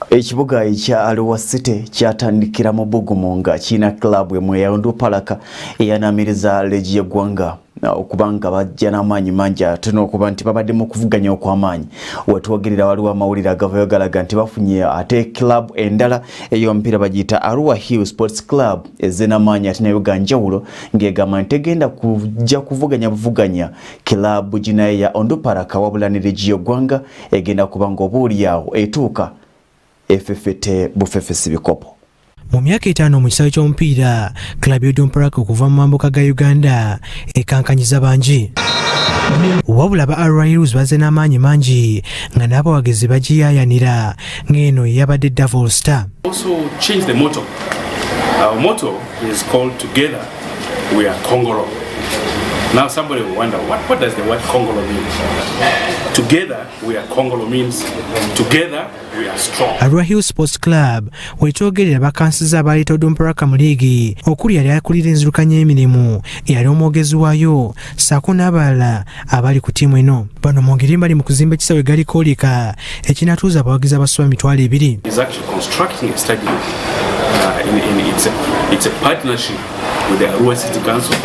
Ekibuga ekya ARUA City kyatandikira mu Bugumu nga kina club emwe ya Onduparaka eyanamiriza leegi y'eggwanga okubanga bajja n'amaanyi mangi ate n'okuba nti babadde mu kuvuganya okw'amaanyi. Wetwogerera waliwo amawulire agavayo galaga nti bafunye ate club endala ey'omupiira bagiyita ARUA Hill Sports Club Ezze n'amaanyi ate nayo ga njawulo ng'egamba nti tegenda kujja kuvuganya buvuganya club ginayo ya Onduparaka wabula ne leegi y'eggwanga egenda kuba ng'obuulyawo etuuka efefete bufefesi bikopo. Mu myaka 5 mu kisawe ky'omupiira club y'Onduparaka okuva mu mambuka ga Uganda ekankanyiza bangi. Wabula ba ARUA Hills bazze n'amaanyi mangi nga n'abawagizi bagiyayanira ng'eno yabadde Devil Star. Also change the motto. Our motto is called Together We Are Congolo. Now somebody will wonder what does the word Congolo mean? Together we are Congolo means together we are strong. ARUA Hill Sports Club wetwogerera bakansiza abaleeta Onduparaka mu liigi okuli yali akulira enzirukanya y'emirimu eyali omwogezi waayo ssaako n'abalala abali ku ttiimu eno. Bano mwogere bali mu kuzimba ekisaawe Gali Kolika ekinatuuza abawagizi abasoba 200. Is actually constructing a stadium. It's a partnership with the ARUA City Council.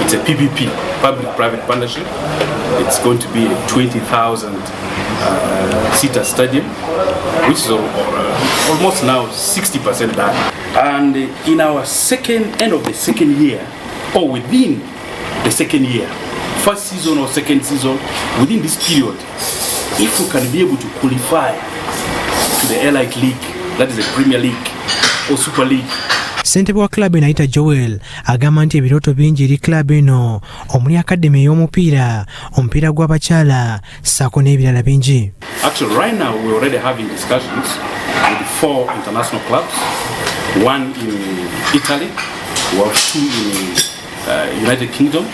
It's a PPP, public-private partnership. It's going to be a 20,000 seater stadium, which is almost now 60% done. And in our end of the second year, or within the second year, first season or second season, within this period, if we can be able to qualify to the Elite League, that is the Premier League or Super League. Ssentebe wa club enayita Joel agamba nti ebirooto bingi eri club eno omuli academy y'omupiira omupiira gw'abakyala ssaako n'ebirala bingi. Actually right now we're already having discussions with 4 international clubs, 1 in Italy, we have 2 in United Kingdom,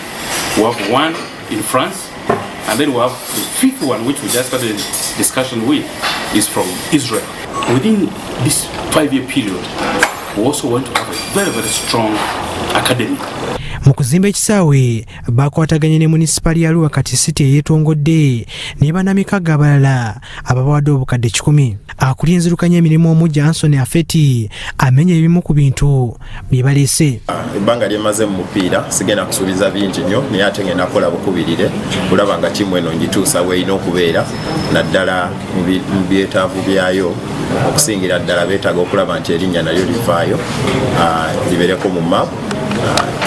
we have 1 in France, and then we have the 5th one which we just started discussion with is from Israel. Within this 5-year period we also want to have a very, very strong academy. Mu kuzimba ekisaawe bakwataganye ne municipal ya ARUA kati city eyeetongodde ne bannamikago abalala ababawadde obukadde 10. Akuli enzirukanya emirimu omujja Anthony Afeti amenya ebimu ku bintu bye baleese. Ebbanga lyemaze mu mupiira sigenda kusuubiza bingi nnyo naye ate ngenda kukola bukubirire kulaba nga tiimu eno ngituusa weeyina okubeera naddala mu byetaavu byayo okusingira ddala beetaaga okulaba nti erinnya nalyo livaayo libeereko mu map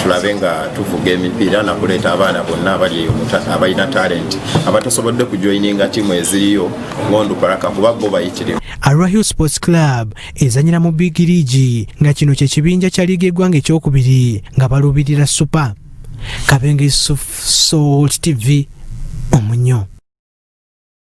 tulabe nga tuvuga emipiira nakuleeta abaana bonna abali eyo abalina talent abatasobodde kujoyininga tiimu eziriyo ng'Onduparaka kuba bo bayitirivu. ARUA Hill Sports Club ezanyira mu Big League nga kino kye kibinja kya liigi eggwanga ekyokubiri nga balubirira Super. Kabenge Salt TV Omunyo.